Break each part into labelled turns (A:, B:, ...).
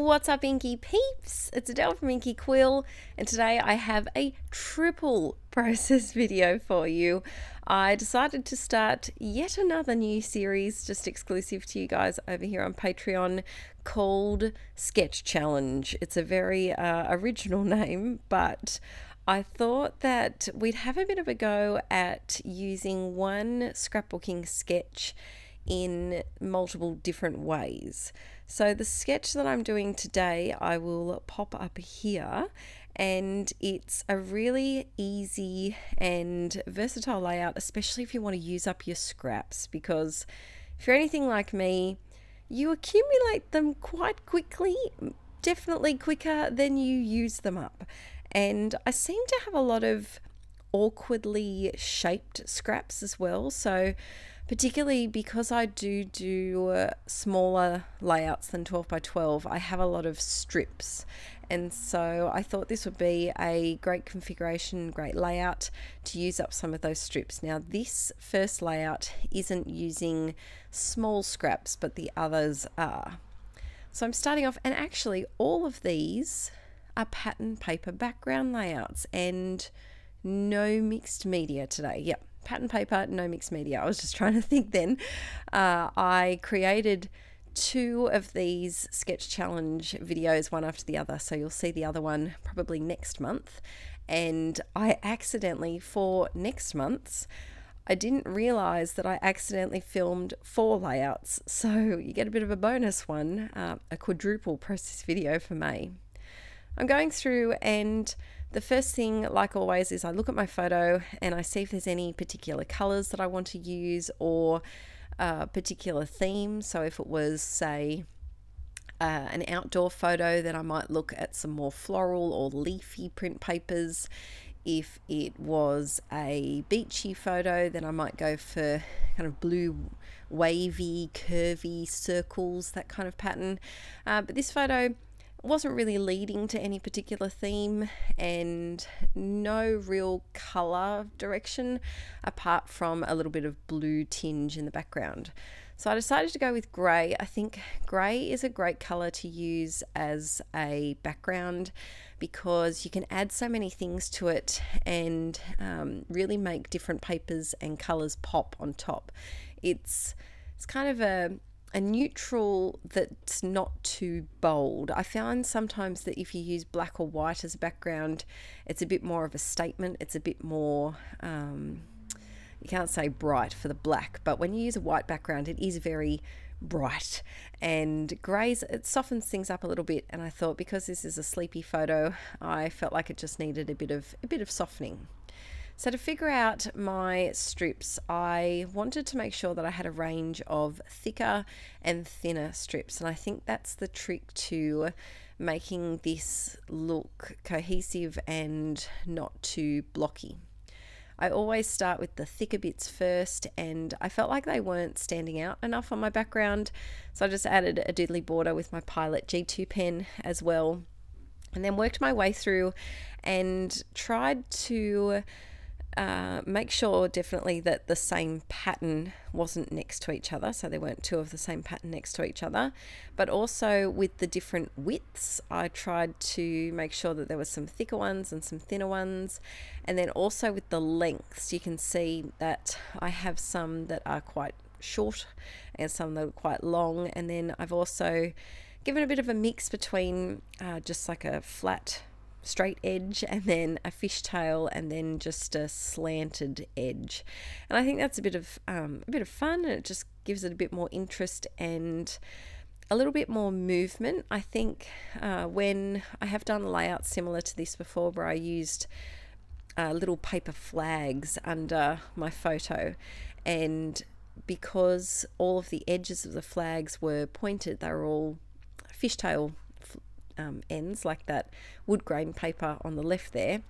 A: What's up, Inkie peeps? It's Adele from Inkie Quill, and today I have a triple process video for you. I decided to start yet another new series just exclusive to you guys over here on Patreon called Sketch Challenge. It's a very original name, but I thought that we'd have a bit of a go at using one scrapbooking sketch in multiple different ways. So the sketch that I'm doing today, I will pop up here, and it's a really easy and versatile layout, especially if you want to use up your scraps, because if you're anything like me, you accumulate them quite quickly, definitely quicker than you use them up. And I seem to have a lot of awkwardly shaped scraps as well, so particularly because I do smaller layouts than 12 by 12, I have a lot of strips, and so I thought this would be a great configuration, great layout to use up some of those strips. Now this first layout isn't using small scraps, but the others are. So I'm starting off, and actually all of these are pattern paper background layouts and no mixed media today. Yep, pattern paper, no mixed media. I was just trying to think then. I created two of these sketch challenge videos, one after the other, so you'll see the other one probably next month. And I accidentally, for next month's, I didn't realize that I accidentally filmed 4 layouts, so you get a bit of a bonus one, a quadruple process video for May. I'm going through, and the first thing, like always, is I look at my photo and I see if there's any particular colors that I want to use or a particular theme. So if it was, say, an outdoor photo, then I might look at some more floral or leafy print papers. If it was a beachy photo, then I might go for kind of blue, wavy, curvy circles, that kind of pattern. But this photo wasn't really leading to any particular theme and no real color direction apart from a little bit of blue tinge in the background. So I decided to go with grey. I think grey is a great color to use as a background because you can add so many things to it and really make different papers and colors pop on top. It's kind of a neutral that's not too bold. I found sometimes that if you use black or white as a background, it's a bit more of a statement. It's a bit more, you can't say bright for the black, but when you use a white background, it is very bright. And greys, it softens things up a little bit. And I thought because this is a sleepy photo, I felt like it just needed a bit of softening. So to figure out my strips, I wanted to make sure that I had a range of thicker and thinner strips, and I think that's the trick to making this look cohesive and not too blocky. I always start with the thicker bits first, and I felt like they weren't standing out enough on my background, so I just added a doodly border with my Pilot G2 pen as well, and then worked my way through and tried to make sure definitely that the same pattern wasn't next to each other, so there weren't two of the same pattern next to each other, but also with the different widths I tried to make sure that there was some thicker ones and some thinner ones. And then also with the lengths, you can see that I have some that are quite short and some that are quite long, and then I've also given a bit of a mix between just like a flat straight edge and then a fishtail and then just a slanted edge, and I think that's a bit of fun, and it just gives it a bit more interest and a little bit more movement. I think when I have done layouts similar to this before where I used little paper flags under my photo, and because all of the edges of the flags were pointed, they were all fishtail ends, like that wood grain paper on the left there,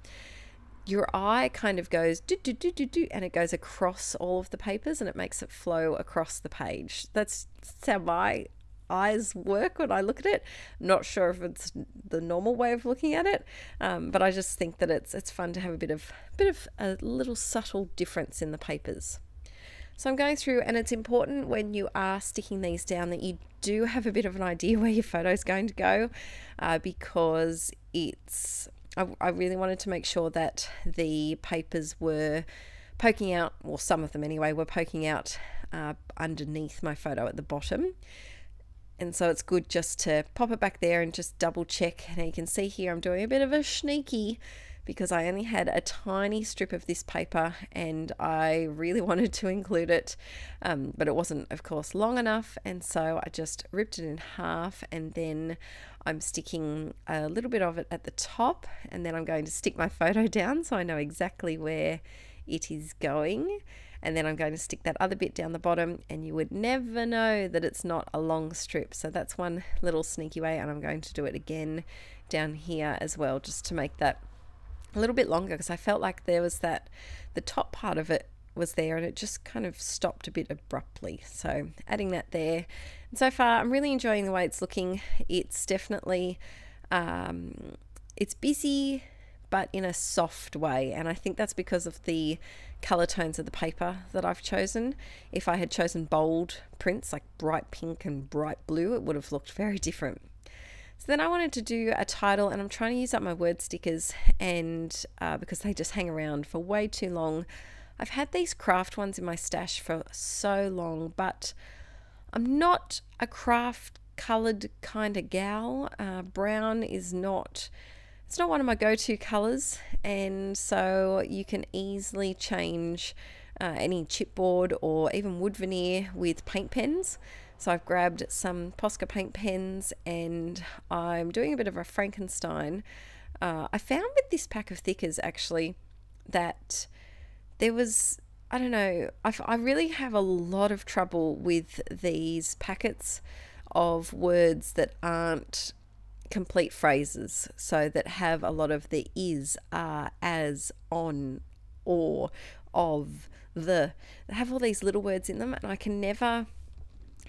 A: your eye kind of goes do do do do do, and it goes across all of the papers and it makes it flow across the page. That's how my eyes work when I look at it. Not sure if it's the normal way of looking at it, but I just think that it's fun to have a bit of a little subtle difference in the papers. So I'm going through, and it's important when you are sticking these down that you do have a bit of an idea where your photo is going to go, because I really wanted to make sure that the papers were poking out, or some of them anyway, were poking out underneath my photo at the bottom. And so it's good just to pop it back there and just double check. Now you can see here I'm doing a bit of a sneaky, because I only had a tiny strip of this paper and I really wanted to include it, but it wasn't, of course, long enough, and so I just ripped it in half, and then I'm sticking a little bit of it at the top, and then I'm going to stick my photo down so I know exactly where it is going, and then I'm going to stick that other bit down the bottom, and you would never know that it's not a long strip. So that's one little sneaky way, and I'm going to do it again down here as well, just to make that a little bit longer, because I felt like there was the top part of it was there and it just kind of stopped a bit abruptly. So adding that there, and so far I'm really enjoying the way it's looking. It's definitely it's busy, but in a soft way, and I think that's because of the color tones of the paper that I've chosen. If I had chosen bold prints like bright pink and bright blue, it would have looked very different. So then I wanted to do a title, and I'm trying to use up my word stickers, and because they just hang around for way too long. I've had these craft ones in my stash for so long, but I'm not a craft colored kind of gal. Brown is not, it's not one of my go-to colors, and so you can easily change any chipboard or even wood veneer with paint pens. So I've grabbed some Posca paint pens, and I'm doing a bit of a Frankenstein. I found with this pack of thickers actually that there was, I don't know, I really have a lot of trouble with these packets of words that aren't complete phrases, so that have a lot of the is, are, as, on, or, of, the. They have all these little words in them, and I can never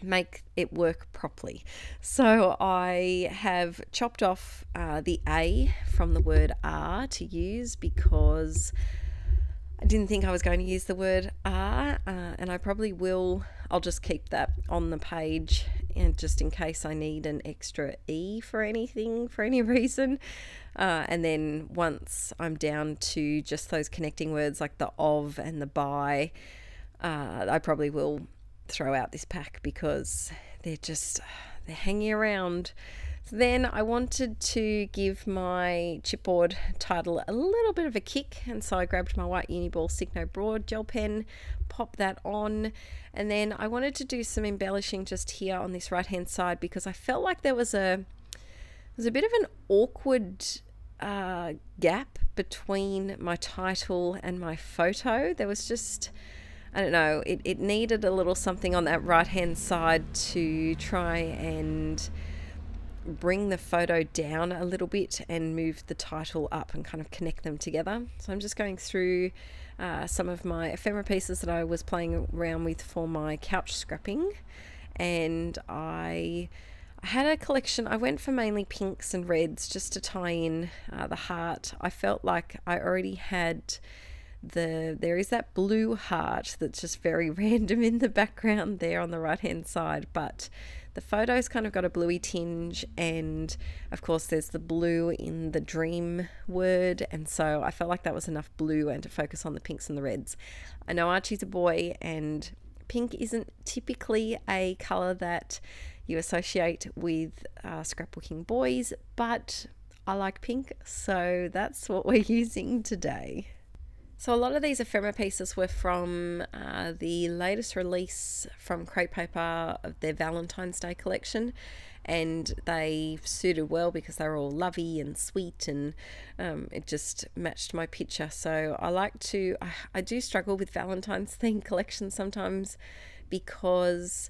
A: make it work properly. So I have chopped off the A from the word are to use, because I didn't think I was going to use the word are, and I probably will. I'll just keep that on the page, and just in case I need an extra E for anything, for any reason. And then once I'm down to just those connecting words like the of and the by, I probably will throw out this pack, because they're hanging around. So then I wanted to give my chipboard title a little bit of a kick, and so I grabbed my white Uniball Signo Broad gel pen, popped that on, and then I wanted to do some embellishing just here on this right hand side, because I felt like there was a bit of an awkward gap between my title and my photo. There was just, I don't know, it needed a little something on that right hand side to try and bring the photo down a little bit and move the title up and kind of connect them together. So I'm just going through some of my ephemera pieces that I was playing around with for my couch scrapping, and I had a collection. I went for mainly pinks and reds just to tie in the heart. I felt like I already had there is that blue heart that's just very random in the background there on the right hand side, but the photo's kind of got a bluey tinge, and of course there's the blue in the dream word, and so I felt like that was enough blue and to focus on the pinks and the reds. I know Archie's a boy, and pink isn't typically a colour that you associate with scrapbooking boys, but I like pink, so that's what we're using today. So a lot of these ephemera pieces were from the latest release from Crepe Paper of their Valentine's Day collection, and they suited well because they were all lovey and sweet, and it just matched my picture. So I do struggle with Valentine's themed collections sometimes, because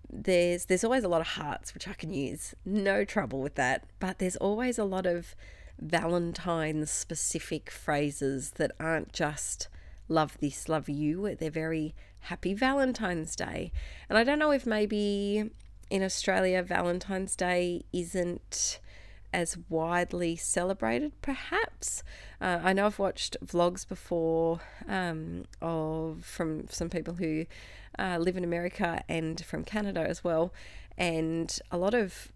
A: there's always a lot of hearts, which I can use, no trouble with that, but there's always a lot of Valentine's specific phrases that aren't just love this, love you. They're very happy Valentine's Day. And I don't know if maybe in Australia Valentine's Day isn't as widely celebrated, perhaps. I know I've watched vlogs before from some people who live in America and from Canada as well, and a lot of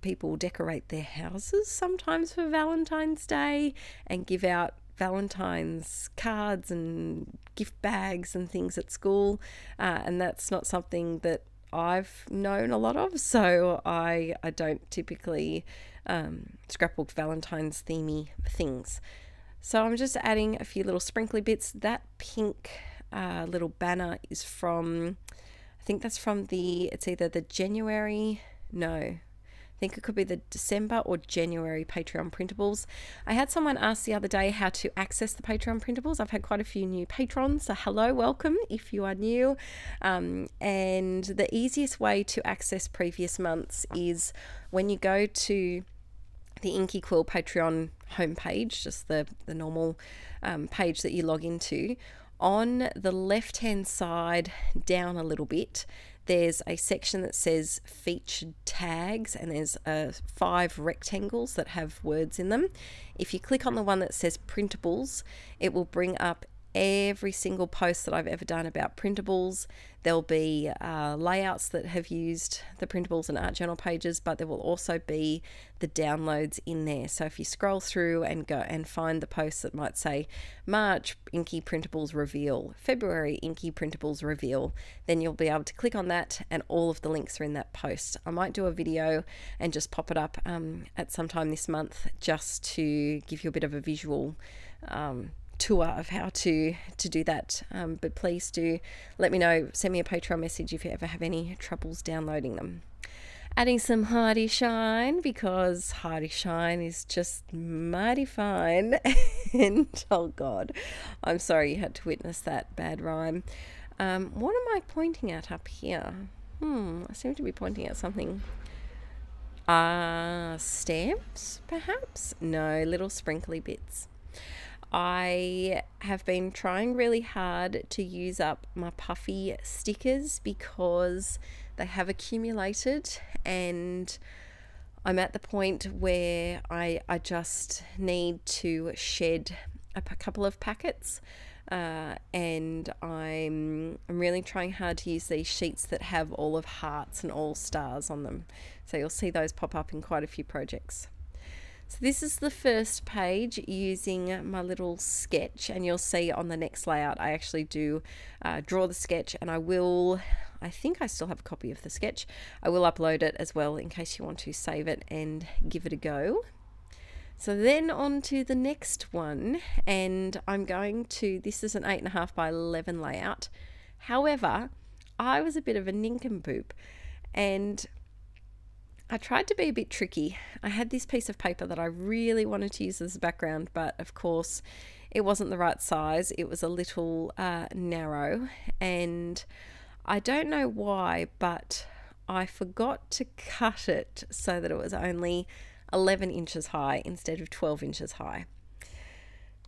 A: people decorate their houses sometimes for Valentine's Day and give out Valentine's cards and gift bags and things at school, and that's not something that I've known a lot of, so I don't typically scrapbook Valentine's themey things. So I'm just adding a few little sprinkly bits. That pink little banner is from, I think that's from it's either the January, no, I think it could be the December or January Patreon printables. I had someone ask the other day how to access the Patreon printables. I've had quite a few new patrons, so hello, welcome if you are new. And the easiest way to access previous months is when you go to the Inkie Quill Patreon homepage, just the normal page that you log into. On the left-hand side, down a little bit, there's a section that says featured tags, and there's 5 rectangles that have words in them. If you click on the one that says printables, it will bring up every single post that I've ever done about printables. There'll be layouts that have used the printables and art journal pages, but there will also be the downloads in there. So if you scroll through and go and find the posts that might say March Inkie Printables Reveal, February Inkie Printables Reveal, then you'll be able to click on that and all of the links are in that post. I might do a video and just pop it up at some time this month, just to give you a bit of a visual tour of how to do that, but please do let me know, send me a Patreon message if you ever have any troubles downloading them. Adding some Heidi Shine, because Heidi Shine is just mighty fine. And oh god, I'm sorry you had to witness that bad rhyme. What am I pointing at up here? I seem to be pointing at something. Stamps perhaps? No, little sprinkly bits. I have been trying really hard to use up my puffy stickers because they have accumulated, and I'm at the point where I just need to shed a couple of packets, and I'm really trying hard to use these sheets that have all of hearts and all stars on them. So you'll see those pop up in quite a few projects. So this is the first page using my little sketch, and you'll see on the next layout I actually do draw the sketch, and I think I still have a copy of the sketch. I will upload it as well in case you want to save it and give it a go. So then on to the next one, and I'm going to, this is an 8.5 by 11 layout. However, I was a bit of a nincompoop and I tried to be a bit tricky. I had this piece of paper that I really wanted to use as a background, but of course it wasn't the right size. It was a little narrow, and I don't know why, but I forgot to cut it so that it was only 11 inches high instead of 12 inches high,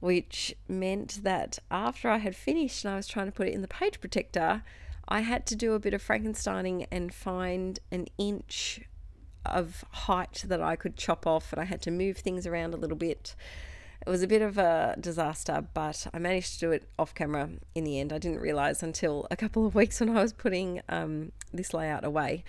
A: which meant that after I had finished and I was trying to put it in the page protector, I had to do a bit of Frankensteining and find an inch of height that I could chop off, and I had to move things around a little bit. It was a bit of a disaster, but I managed to do it off camera in the end. I didn't realize until a couple of weeks when I was putting this layout away.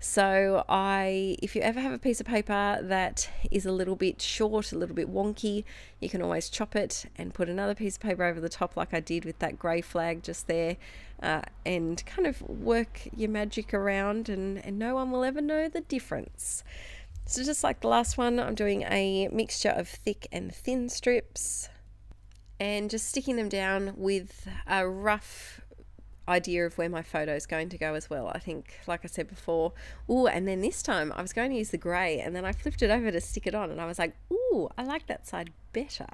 A: So if you ever have a piece of paper that is a little bit short, a little bit wonky, you can always chop it and put another piece of paper over the top like I did with that grey flag just there, and kind of work your magic around, and no one will ever know the difference. So just like the last one, I'm doing a mixture of thick and thin strips and just sticking them down with a rough idea of where my photo is going to go as well. I think, like I said before, and then this time I was going to use the grey, and then I flipped it over to stick it on, and I was like, I like that side better.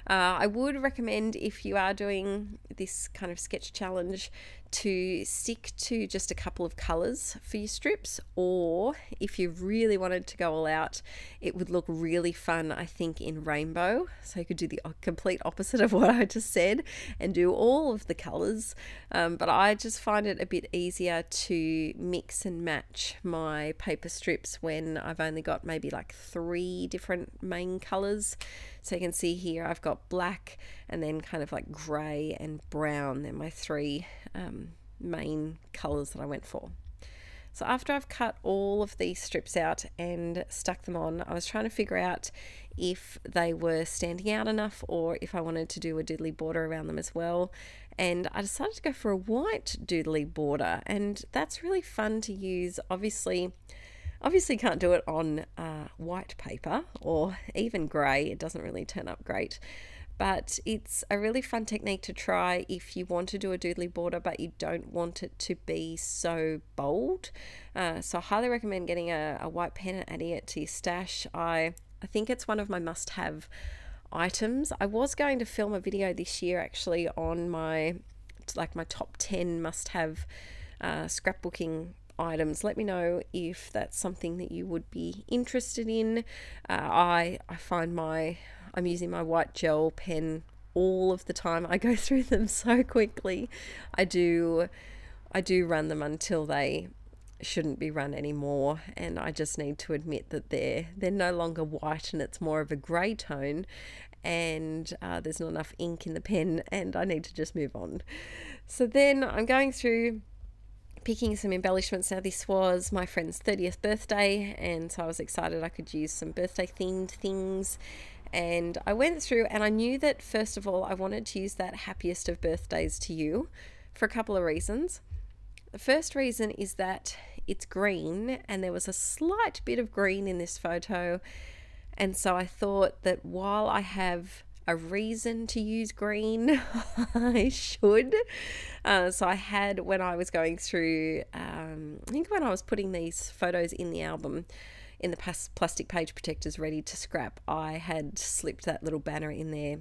A: I would recommend, if you are doing this kind of sketch challenge, to stick to just a couple of colours for your strips, or if you really wanted to go all out, it would look really fun, I think, in rainbow. So you could do the complete opposite of what I just said and do all of the colours, but I just find it a bit easier to mix and match my paper strips when I've only got maybe like 3 different main colours. So you can see here I've got black and then kind of like grey and brown. They're my 3 main colours that I went for. So after I've cut all of these strips out and stuck them on, I was trying to figure out if they were standing out enough or if I wanted to do a doodly border around them as well. And I decided to go for a white doodly border, and that's really fun to use. Obviously can't do it on white paper or even grey. It doesn't really turn up great. But it's a really fun technique to try if you want to do a doodly border but you don't want it to be so bold. So I highly recommend getting a white pen and adding it to your stash. I think it's one of my must-have items. I was going to film a video this year actually on my top 10 must-have scrapbooking items. Let me know if that's something that you would be interested in. I find I'm using my white gel pen all of the time. I go through them so quickly. I do run them until they shouldn't be run anymore, and I just need to admit that they're no longer white and it's more of a grey tone, and there's not enough ink in the pen and I need to just move on. So then I'm going through picking some embellishments. Now this was my friend's 30th birthday, and so I was excited I could use some birthday themed things, and I went through and I knew that first of all I wanted to use that happiest of birthdays to you for a couple of reasons. The first reason is that it's green and there was a slight bit of green in this photo, and so I thought that while I have a reason to use green, I should. So I had, when I was going through, I think when I was putting these photos in the album, in the plastic page protectors ready to scrap, I had slipped that little banner in there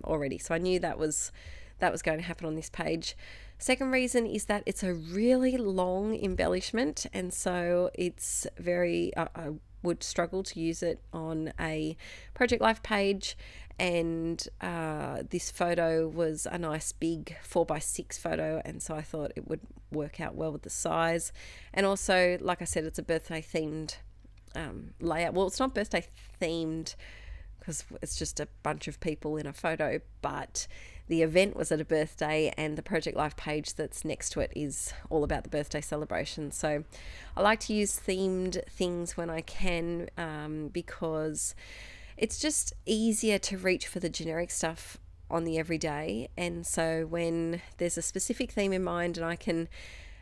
A: already. So I knew that was going to happen on this page. Second reason is that it's a really long embellishment, and so it's very, I would struggle to use it on a Project Life page, and this photo was a nice big 4x6 photo, and so I thought it would work out well with the size. And also, like I said, it's a birthday themed layout. Well, it's not birthday themed because it's just a bunch of people in a photo, but the event was at a birthday and the Project Life page that's next to it is all about the birthday celebration. So I like to use themed things when I can, because it's just easier to reach for the generic stuff on the everyday. And so when there's a specific theme in mind and I can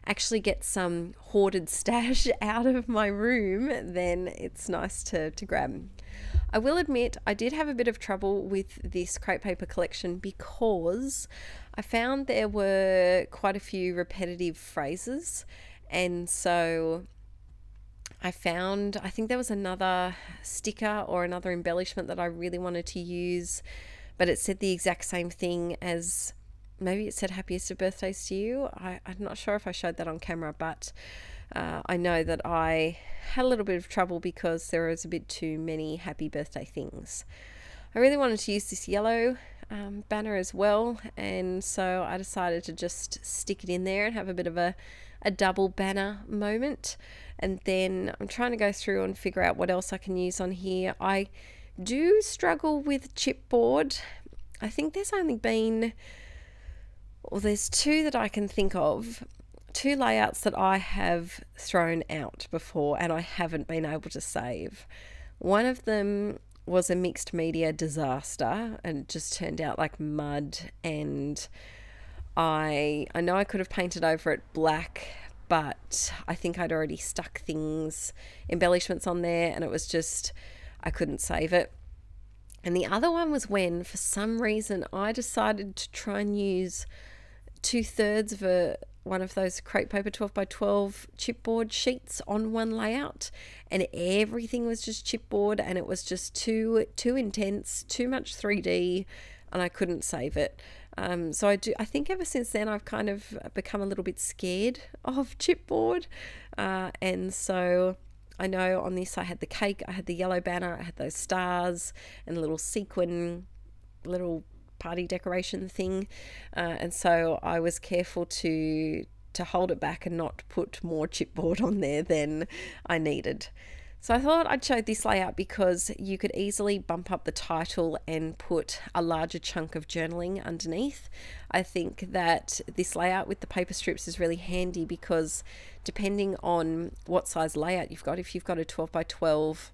A: actually get some hoarded stash out of my room, then it's nice to grab. I will admit I did have a bit of trouble with this crepe paper collection because I found there were quite a few repetitive phrases, and so I think there was another sticker or another embellishment that I really wanted to use, but it said the exact same thing as, maybe it said happiest of birthdays to you. I'm not sure if I showed that on camera, but I know that I had a little bit of trouble because there was a bit too many happy birthday things. I really wanted to use this yellow banner as well, and so I decided to just stick it in there and have a bit of a double banner moment. And then I'm trying to go through and figure out what else I can use on here. I do struggle with chipboard. I think there's only been, well, there's 2 that I can think of, 2 layouts that I have thrown out before and I haven't been able to save. One of them was a mixed media disaster and just turned out like mud, and I know I could have painted over it black, but I think I'd already stuck embellishments on there, and it was just, I couldn't save it. And the other one was when, for some reason, I decided to try and use 2/3 of one of those crepe paper 12x12 chipboard sheets on one layout, and everything was just chipboard, and it was just too intense, too much 3D, and I couldn't save it. So I think ever since then I've kind of become a little bit scared of chipboard, and so I know on this I had the cake, I had the yellow banner, I had those stars and a little sequin, little party decoration thing, and so I was careful to hold it back and not put more chipboard on there than I needed. So I thought I'd show this layout because you could easily bump up the title and put a larger chunk of journaling underneath. I think that this layout with the paper strips is really handy because depending on what size layout you've got, if you've got a 12 by 12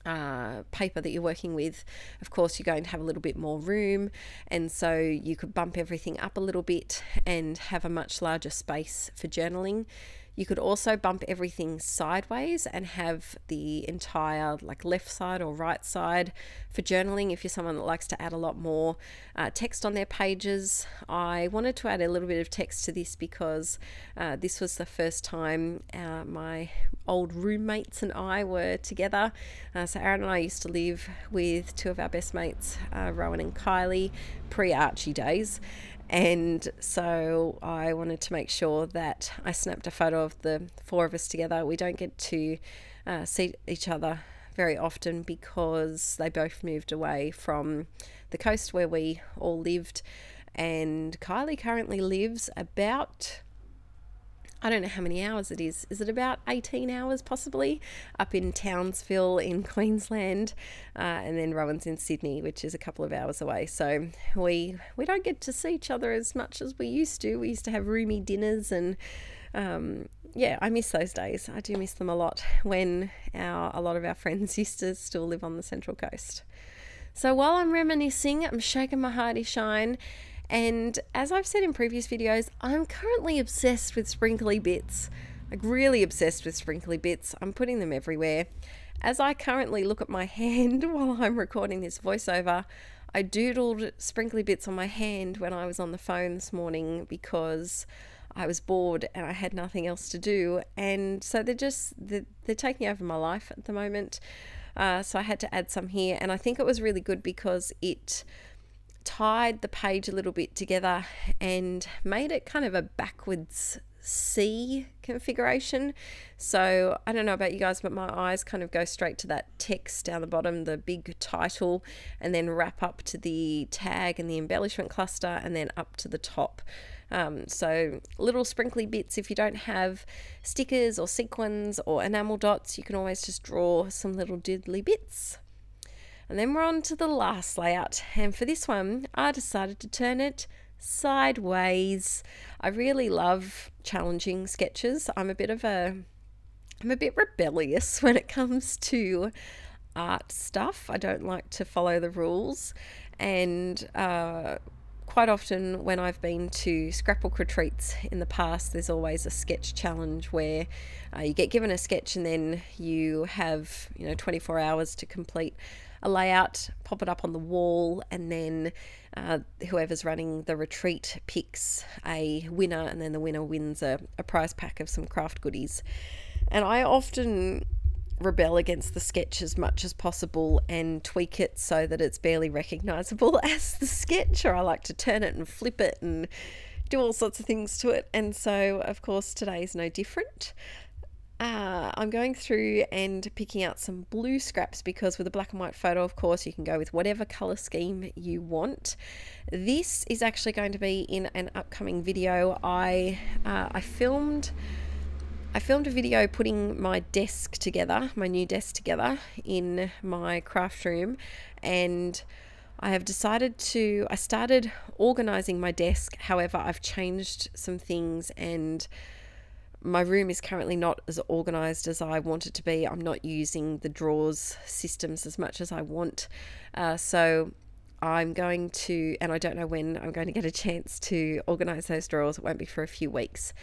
A: paper that you're working with, of course you're going to have a little bit more room, and so you could bump everything up a little bit and have a much larger space for journaling. You could also bump everything sideways and have the entire like left side or right side for journaling if you're someone that likes to add a lot more text on their pages. I wanted to add a little bit of text to this because this was the first time my old roommates and I were together. So Aaron and I used to live with two of our best mates, Rowan and Kylie, pre-Archie days. And so I wanted to make sure that I snapped a photo of the four of us together. We don't get to see each other very often because they both moved away from the coast where we all lived. And Kylie currently lives about, I don't know how many hours it is. Is it about 18 hours possibly? Up in Townsville in Queensland. And then Rowan's in Sydney, which is a couple of hours away. So we don't get to see each other as much as we used to. We used to have roomy dinners and yeah, I miss those days. I do miss them a lot when a lot of our friends used to still live on the Central Coast. So while I'm reminiscing, I'm shaking my hearty shine. And as I've said in previous videos, I'm currently obsessed with sprinkly bits, like really obsessed with sprinkly bits. I'm putting them everywhere. As I currently look at my hand while I'm recording this voiceover, I doodled sprinkly bits on my hand when I was on the phone this morning because I was bored and I had nothing else to do. And so they're taking over my life at the moment. So I had to add some here, and I think it was really good because it tied the page a little bit together and made it kind of a backwards C configuration. So I don't know about you guys, but my eyes kind of go straight to that text down the bottom, the big title, and then wrap up to the tag and the embellishment cluster, and then up to the top. So little sprinkly bits. If you don't have stickers or sequins or enamel dots, you can always just draw some little diddly bits. And then we're on to the last layout, and for this one I decided to turn it sideways. I really love challenging sketches. I'm a bit rebellious when it comes to art stuff. I don't like to follow the rules, and quite often when I've been to scrapbook retreats in the past, there's always a sketch challenge where you get given a sketch and then you have 24 hours to complete a layout, pop it up on the wall, and then whoever's running the retreat picks a winner, and then the winner wins a prize pack of some craft goodies. And I often rebel against the sketch as much as possible and tweak it so that it's barely recognizable as the sketch, or I like to turn it and flip it and do all sorts of things to it. And so of course today's no different. I'm going through and picking out some blue scraps because with a black and white photo, of course, you can go with whatever color scheme you want. This is actually going to be in an upcoming video. I filmed a video putting my desk together, my new desk together in my craft room, and I have decided I started organizing my desk. However, I've changed some things and my room is currently not as organized as I want it to be. I'm not using the drawers systems as much as I want. So I'm going to, and I don't know when I'm going to get a chance to organize those drawers. It won't be for a few weeks.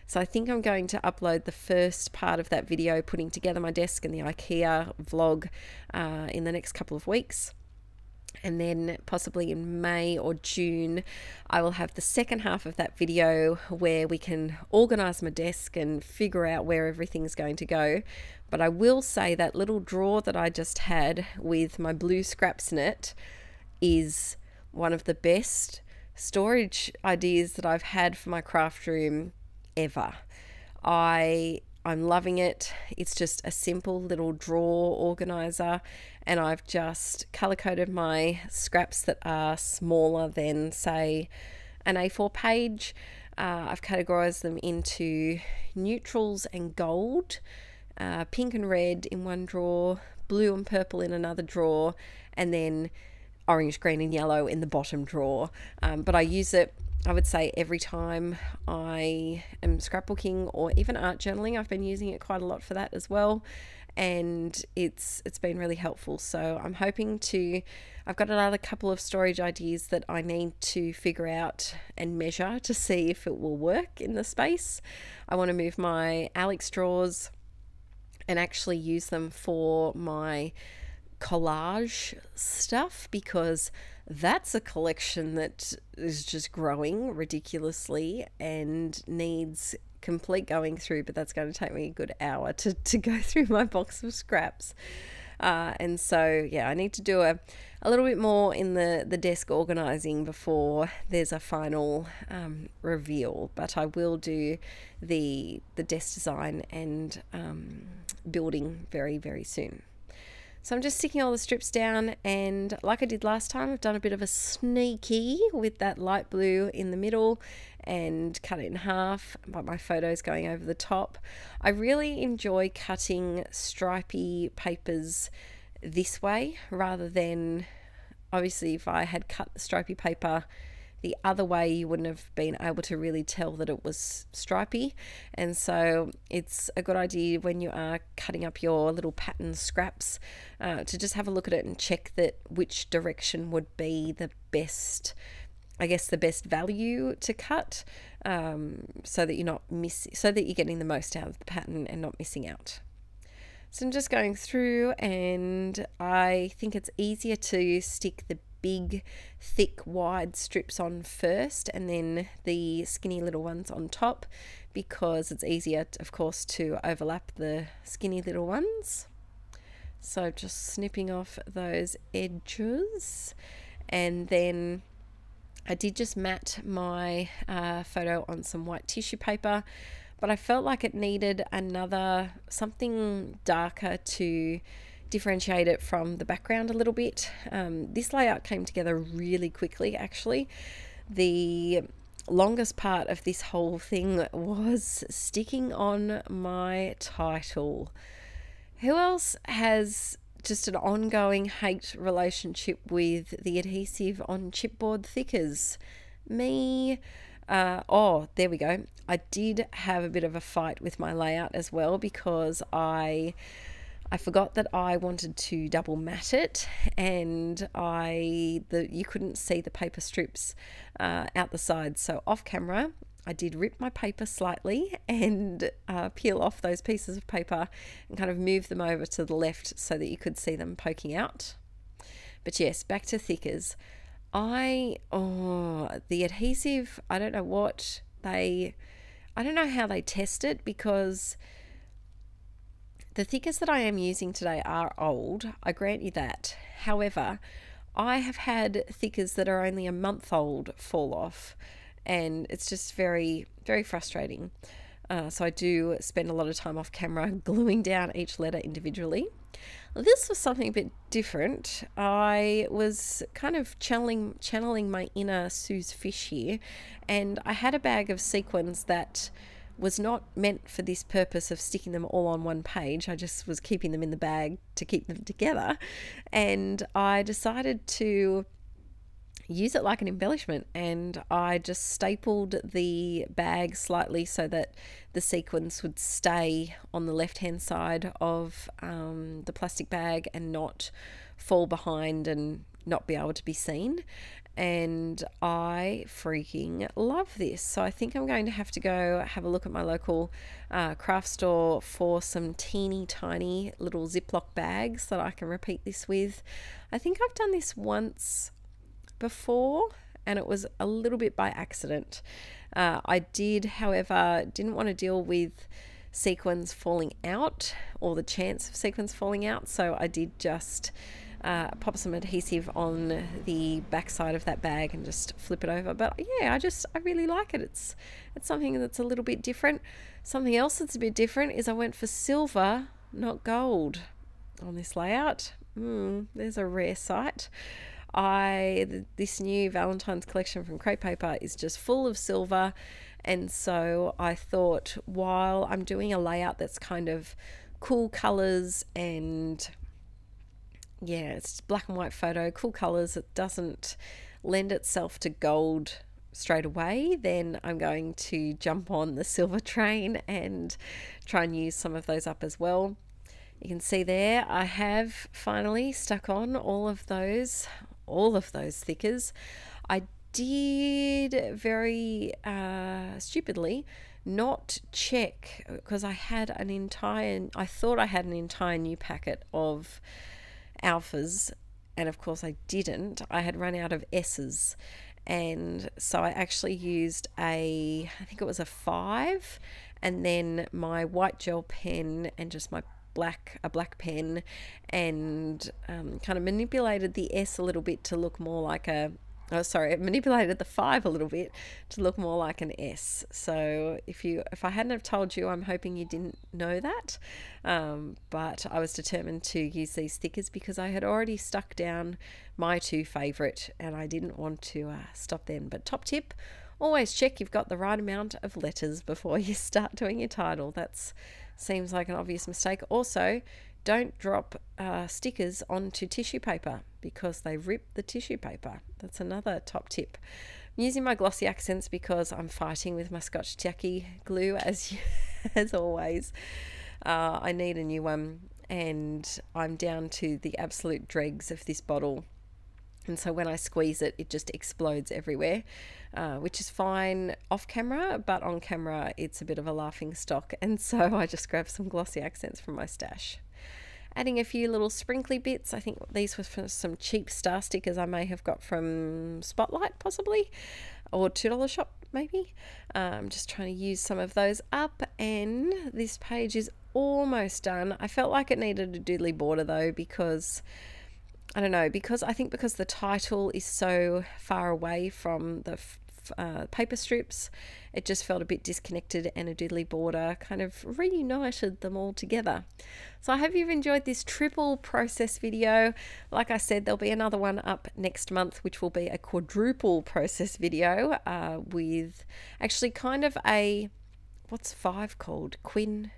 A: So I think I'm going to upload the first part of that video, putting together my desk and the IKEA vlog, in the next couple of weeks. And then possibly in May or June, I will have the second half of that video where we can organize my desk and figure out where everything's going to go. But I will say that little drawer that I just had with my blue scraps in it is one of the best storage ideas that I've had for my craft room ever. I'm loving it. It's just a simple little drawer organizer, and I've just color coded my scraps that are smaller than, say, an A4 page. I've categorized them into neutrals and gold, pink and red in one drawer, blue and purple in another drawer, and then orange, green and yellow in the bottom drawer. But I use it, I would say, every time I am scrapbooking or even art journaling. I've been using it quite a lot for that as well, and it's been really helpful. So I'm hoping to, I've got another couple of storage ideas that I need to figure out and measure to see if it will work in the space. I want to move my Alex drawers and actually use them for my collage stuff, because that's a collection that is just growing ridiculously and needs complete going through, but that's going to take me a good hour to go through my box of scraps. And so yeah, I need to do a little bit more in the desk organizing before there's a final reveal, but I will do the desk design and building very, very soon. So I'm just sticking all the strips down, and like I did last time, I've done a bit of a sneaky with that light blue in the middle and cut it in half, but my photo's going over the top. I really enjoy cutting stripy papers this way rather than, obviously if I had cut the stripy paper the other way, you wouldn't have been able to really tell that it was stripy. And so it's a good idea when you are cutting up your little pattern scraps to just have a look at it and check that which direction would be the best, I guess, the best value to cut, so that you're getting the most out of the pattern and not missing out. So I'm just going through, and I think it's easier to stick the big, thick, wide strips on first and then the skinny little ones on top, because it's easier, of course, to overlap the skinny little ones. So just snipping off those edges, and then I did just mat my photo on some white tissue paper, but I felt like it needed something darker to differentiate it from the background a little bit. This layout came together really quickly, actually. The longest part of this whole thing was sticking on my title. Who else has just an ongoing hate relationship with the adhesive on chipboard thickers? Me. Oh, there we go. I did have a bit of a fight with my layout as well, because I forgot that I wanted to double mat it, and you couldn't see the paper strips out the sides. So off camera, I did rip my paper slightly and peel off those pieces of paper and kind of move them over to the left so that you could see them poking out. But yes, back to thickers. The adhesive, I don't know how they test it, because the thickers that I am using today are old, I grant you that. However, I have had thickers that are only a month old fall off, and it's just very, very frustrating. So I do spend a lot of time off camera gluing down each letter individually. This was something a bit different. I was kind of channeling my inner Sue's Fish here, and I had a bag of sequins that was not meant for this purpose of sticking them all on one page. I just was keeping them in the bag to keep them together, and I decided to use it like an embellishment, and I just stapled the bag slightly so that the sequins would stay on the left hand side of the plastic bag and not fall behind and not be able to be seen. And I freaking love this. So I think I'm going to have to go have a look at my local craft store for some teeny tiny little Ziploc bags that I can repeat this with. I think I've done this once before, and it was a little bit by accident. I did, however, didn't want to deal with sequins falling out or the chance of sequins falling out, so I did just pop some adhesive on the back side of that bag and just flip it over. But yeah, I really like it. It's something that's a little bit different. Something else that's a bit different is I went for silver, not gold, on this layout. There's a rare sight. This new Valentine's collection from Crepe Paper is just full of silver, and so I thought, while I'm doing a layout that's kind of cool colors and yeah, it's black and white photo, cool colors, it doesn't lend itself to gold straight away, then I'm going to jump on the silver train and try and use some of those up as well. You can see there I have finally stuck on all of those stickers. I did very stupidly not check, because I thought I had an entire new packet of alphas, and of course I didn't. I had run out of S's, and so I actually used I think it was a 5, and then my white gel pen and just my a black pen, and kind of manipulated the S a little bit to look more like it manipulated the 5 a little bit to look more like an S. So if I hadn't have told you, I'm hoping you didn't know that, but I was determined to use these stickers because I had already stuck down my 2 favourite and I didn't want to stop then. But top tip, always check you've got the right amount of letters before you start doing your title. That seems like an obvious mistake. Also, don't drop stickers onto tissue paper because they rip the tissue paper. That's another top tip. I'm using my glossy accents because I'm fighting with my Scotch tacky glue as always. I need a new one, and I'm down to the absolute dregs of this bottle. And so when I squeeze it, it just explodes everywhere, which is fine off camera, but on camera it's a bit of a laughing stock. And so I just grabbed some glossy accents from my stash. Adding a few little sprinkly bits. I think these were from some cheap star stickers I may have got from Spotlight possibly, or $2 shop maybe. I'm just trying to use some of those up, and this page is almost done. I felt like it needed a doodly border though, because I don't know, because the title is so far away from the paper strips, it just felt a bit disconnected, and a doodly border kind of reunited them all together. So I hope you've enjoyed this triple process video. Like I said, there'll be another one up next month, which will be a quadruple process video with actually kind of a, what's 5 called? Quin,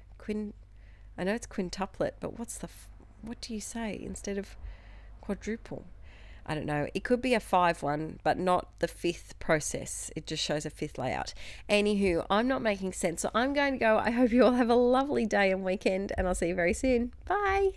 A: I know it's quintuplet, but what do you say instead of quadruple? I don't know. It could be a 5 one, but not the 5th process. It just shows a 5th layout. Anywho, I'm not making sense, so I'm going to go. I hope you all have a lovely day and weekend, and I'll see you very soon. Bye.